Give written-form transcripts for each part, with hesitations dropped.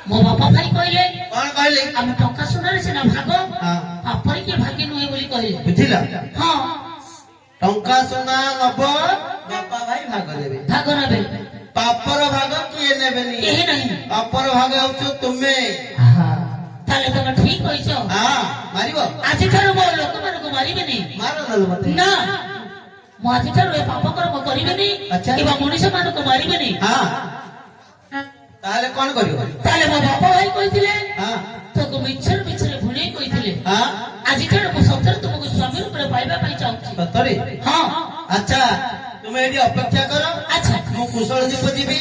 ମୋ ବାପା ଭାଇ କହିଲେ କଣ କହିଲେ? ଆମେ ଟଙ୍କା ସୁନାରେ ସିନା ଭାଗ ପାପରେ କିଏ ଭାଗି ନୁହେଁ ବୋଲି କହିଲେ। ବୁଝିଲ? ହଁ ଟଙ୍କା ସୁନା ନବ ବାପା ଭାଇ ଭାଗ ଦେବେ। ଭାଗ ନେବେ। ପାପର ଭାଗ କିଏ ନେବେନି। କେହି ନାହିଁ। ପାପର ଭାଗ ହଉଛ ତୁମେ। ତାହେଲେ ତମେ ଠିକ କହିଛ। ମାରିବ? ଆଜିଠାରୁ ମୋ ଲୋକମାନଙ୍କୁ ମାରିବେନି। ମାର ନହେଲେ ମତେ। ନା ମୁଁ ଆଜିଠାରୁ ଏ ପାପ କର୍ମ କରିବେନି କିମ୍ବା ମଣିଷ ମାନଙ୍କୁ ମାରିବେନି। ତାହେଲେ କଣ କରିବ? ତାହେଲେ ମୋ ବାପା ଭାଇ କହିଥିଲେ ତୋକୁ ମିଛରେ ମିଛରେ ଭୁଲେଇ କହିଥିଲେ। ଆଜିଠାରୁ ମୁଁ ସତରେ ତୁମକୁ ସ୍ୱାମୀ ରୂପରେ ପାଇବା ପାଇଁ ଚାହୁଁଛି। ସତରେ? ହଁ। ଆଚ୍ଛା ତୁମେ ଏଠି ଅପେକ୍ଷା କର। ଆଚ୍ଛା ମୁଁ କୁଶଳ ଦୀପ ଯିବି।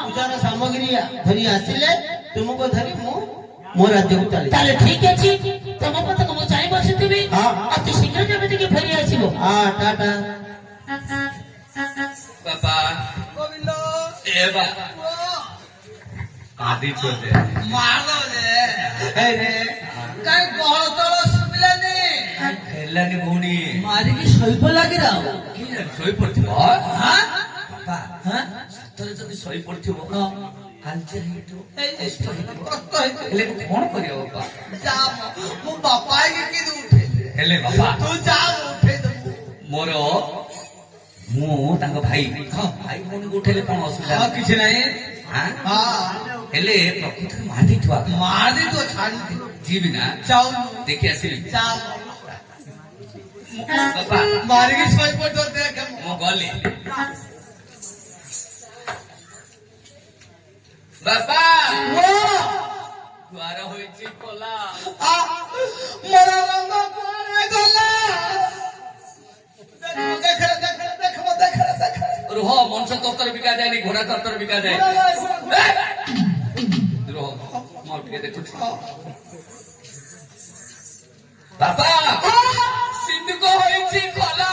ପୂଜାର ସାମଗ୍ରୀ ଧରି ଆସିଲେ ତୁମକୁ ଧରି ମୁଁ ମୋ ରାଜ୍ୟକୁ ଚାଲି। ତାହେଲେ ଠିକ ଅଛି ତମ ପଥକୁ ମୁଁ ଚାହିଁ ବସିଥିବି। ଅତି ଶୀଘ୍ର ଯେମିତିକି ଫେରି ଆସିବ। ଟାଟା। ବାପା ଗୋବିନ୍ଦ ଏ ବାପା କାନ୍ଦିଛୁ ଯେ ମାର ରେ କାଇଁ ଗହଳ ତଳ ଶୁଭିଲାନି? ହେଲାନି ଭଉଣୀ ମାରିକି ଶୋଇପ ଲାଗିରା କି ଶୋଇପଡିଥିବ। ବାପା ସତରେ ଯଦି ଶୋଇପଡିଥିବ ହାଲଚାଲ ହେଇଥିବ ହେଲେ କଣ କରିବ ବାପା? ମୁଁ ବାପା କି ଉଠେଇ ହେଲେ ବାପା ତୁ ଯା ଉଠେଇ ଦେବୁ ମୋର ମୁଁ ତାଙ୍କ ଭାଇ ଭାଇ ଭଉଣୀକୁ ଉଠେଇଲେ କଣ ଅସୁବିଧା? କିଛି ନାହିଁ। ହେଲେ ପ୍ରକୃତରେ ମାରି ଦେଇଥିବା ମାରି ତୁ ଛାଡ଼ି ଯିବି ନା ଚାଉନ ଦେଖି ଆସିଲି। ବାପା ମାରିକି ଶୋଇପଡ ଦେଖ ମୁଁ ଗଲି। ବାପା ଦ୍ୱାର ହୋଇଛି କଲା ମୋର ରଙ୍ଗ କୁଆଡେ ଗଲା? ରୁହ ମଣିଷ ତରତର ବିକା ଯାଏନି ଘୋଡା ତରତର ବିକା ଯାଏ। ରୁହ ମୁଁ ଟିକେ ଦେଖୁଛି। ବାପା ସିନ୍ଧୁକ ହୋଇଛି କଲା।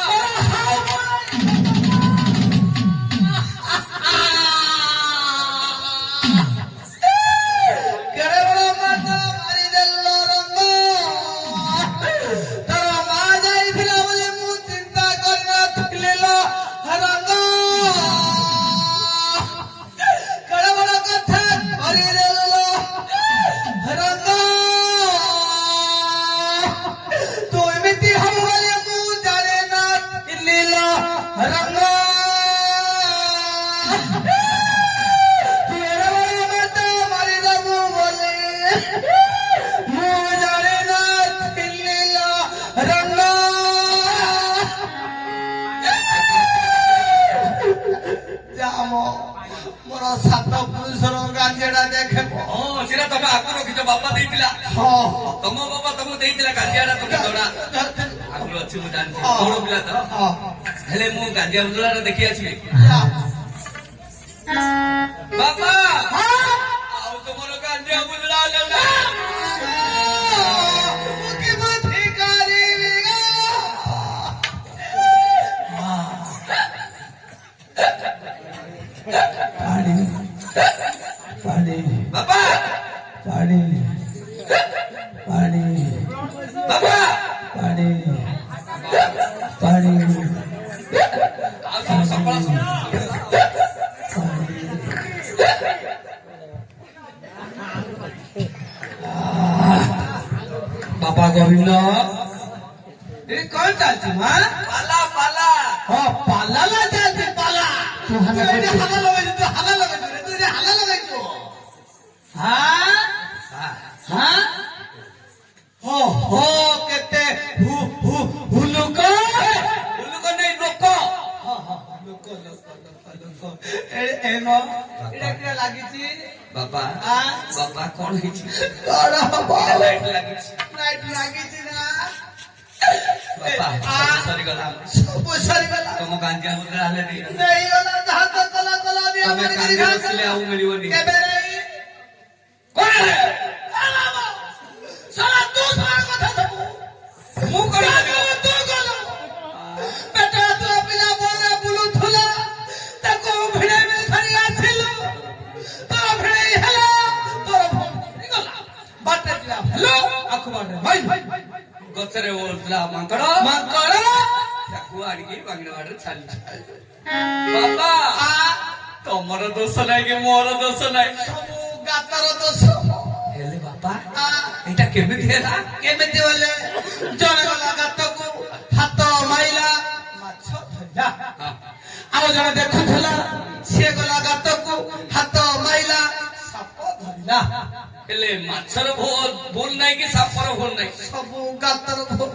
ମୋର ସାତ ପୁରୁଷର ଗାଞ୍ଜିଆଟା ଦେଖେ। ସେଟା ତମେ ଆଗରୁ ରଖିଛ ବାପା ଦେଇଥିଲା। ତମ ବାପା ତମକୁ ଦେଇଥିଲା ଗାଞ୍ଜିଆଟା ତମେ ଜଣା ଆଗରୁ ଅଛି ମୁଁ ଜାଣିଛି। ବଡ ପିଲା ତ ହେଲେ ମୁଁ ଗାଞ୍ଜିଆ ବୁଜୁଳାଟା ଦେଖି ଆସିବି। ବାପା ଆଉ ତୁମର ଗାଞ୍ଜିଆ ବୁଜୁଳା ନେଲା। ବାପା ପାଣି ପାଣି ବାପା ପାଣି ପାଣି ଆଉ ସବୁ ସକାଳ ବାପା ଗୋବିନ୍ଦ ଏ କଣ ଚାଲିଛି ମା? ପାଲା ପାଲା ପାଲା ଚାଲିଛି ପାଲା। ତୁ ହାଲା ଲଗେଇଛୁ ତୁ ହାଲା ଲଗେଇଛୁ ରେ ତୁ ହାଲା ଲଗେଇଛୁ। କେତେ ହୁଲୁକ ନେଇ ଲୋକ ଲାଗିଛି। ବାପା ବାପା କଣ ହେଇଛି? କଣ ହବ? ଲାଇଟ୍ ଲାଗିଛି ଲାଗିଛି ନା ବାପା ସରିଗଲା ସବୁ ସରିଗଲା। ତମ ଗାଞ୍ଜିଆ ମୁଦ୍ରା ହେଲେ ନେଇଗଲା ଯାହା ତ କଲା କଲା ତମେ ଗାଞ୍ଜିଆ ବସିଲେ ଆଉ ମିଳିବନି। କେବେ ନେଇ କଣ ମୁଁ କରିବି ବେଟା ତୋ ପିଲା ବନରେ ବୁଲୁଥିଲା ତାକୁ ଭିଡେଇ ଧରି ଆସିଲୁ। ତୋର ଭିଡେଇ ହେଲା ତୋର ଗଲା ବାଟରେ ଯିବା ହେଲୋ ଆଖୁ ବାଟରେ ଗଛରେ ଓଳୁଥିଲା ମାଙ୍କଡ ତାକୁ ଆଣିକି ବାଙ୍ଗିଣା ବାଟରେ ଛାଡିଛି। ବାପା ତମର ଦୋଷ ନାହିଁ କି ମୋର ଦୋଷ ନାହିଁ। ସବୁ ଗାତର ଦୋଷ। ବାପା ଆ, ଏଇଟା କେମିତି ହେଲା କେମିତି ବୋଲେ ଜଣେ ଗଲା ଗାତକୁ ହାତ ମାଇଲା ମାଛ ଧରିଲା ହଁ। ଆଉ ଜଣେ ଦେଖୁଥିଲା ସିଏ ଗଲା ଗାତକୁ ହାତ ମାଇଲା ସାପ ଧରିଲା ହେଲେ ମାଛର ଭୁଲ ନାହିଁ କି ସାପର ଭୁଲ ନାହିଁ ସବୁ ଗାତର ଭୁଲ।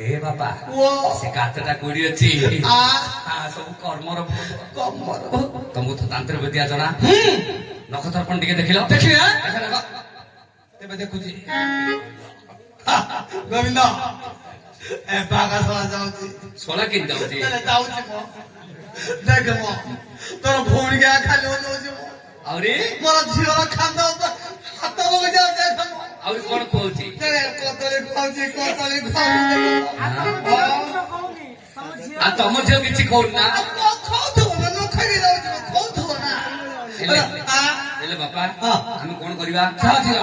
ଏ ବାପା ଓ ସେ ଗାତଟା କୋଉଠି ଅଛି ଆ ସବୁ କର୍ମର ଭୁଲ କମର ତମକୁ ତ ତାନ୍ତ୍ର ବିଦ୍ୟା ଜଣା ହୁଁ ନଖ ଦର୍ପଣ ଟିକେ ଦେଖିଲ ଦେଖିଲି ନା ଦେଖ, ଦେଖ। ଏବେ ଦେଖୁଛି ଗୋବିନ୍ଦ ଏ ବାଘା ଶଳା ଯାଉଛି ଶୋଳା କେମିତି ଯାଉଛି ଯାଉଛି ମୋ ଦେଖ ମୋ ତୋର ଭଉଣୀ ଗା ଖାଲି ଓହ୍ଲଉଛି ମୋ ଆହୁରି ମୋର ଝିଅର ଖାନ୍ଦ ହାତ ବଗିଚା ଦେଖ ମୋ ଆହୁରି କଣ କହୁଛି କଦଳୀ ଖାଉଛି କଦଳୀ ଖାଉଛି ଆଉ ତମ ଝିଅ କିଛି କହୁନି ନା ଖାଉଥିବ ନା ନ ଖାଇକି ଯାଉଛି ଖାଉଥିବ ନା ହେଲେ ବାପା ହଁ। ଆମେ କଣ କରିବା ଚାଲ ଝିଅ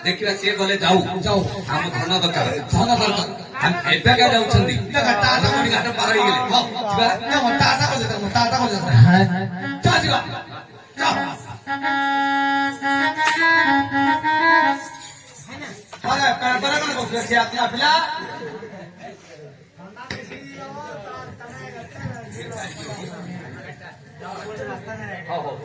ଦେଖିବା ସିଏ ଗଲେ ଯାଉ ଯାଉ ଆମ ଧନ ଦରକାର ଧନ ଦରକାର ଆମେ ଏବେ କା ଯାଉଛନ୍ତି ଦେଖ ଟାଟା କୋଉଠି ଘାଟ ପାର ହେଇଗଲେ ଯିବା ଟାଟା କରିଦେ ଟାଟା କରିଦେ ଚାଲ ଯିବା ଚାଲ अरे पेपर में बोल रहे आप पिला हो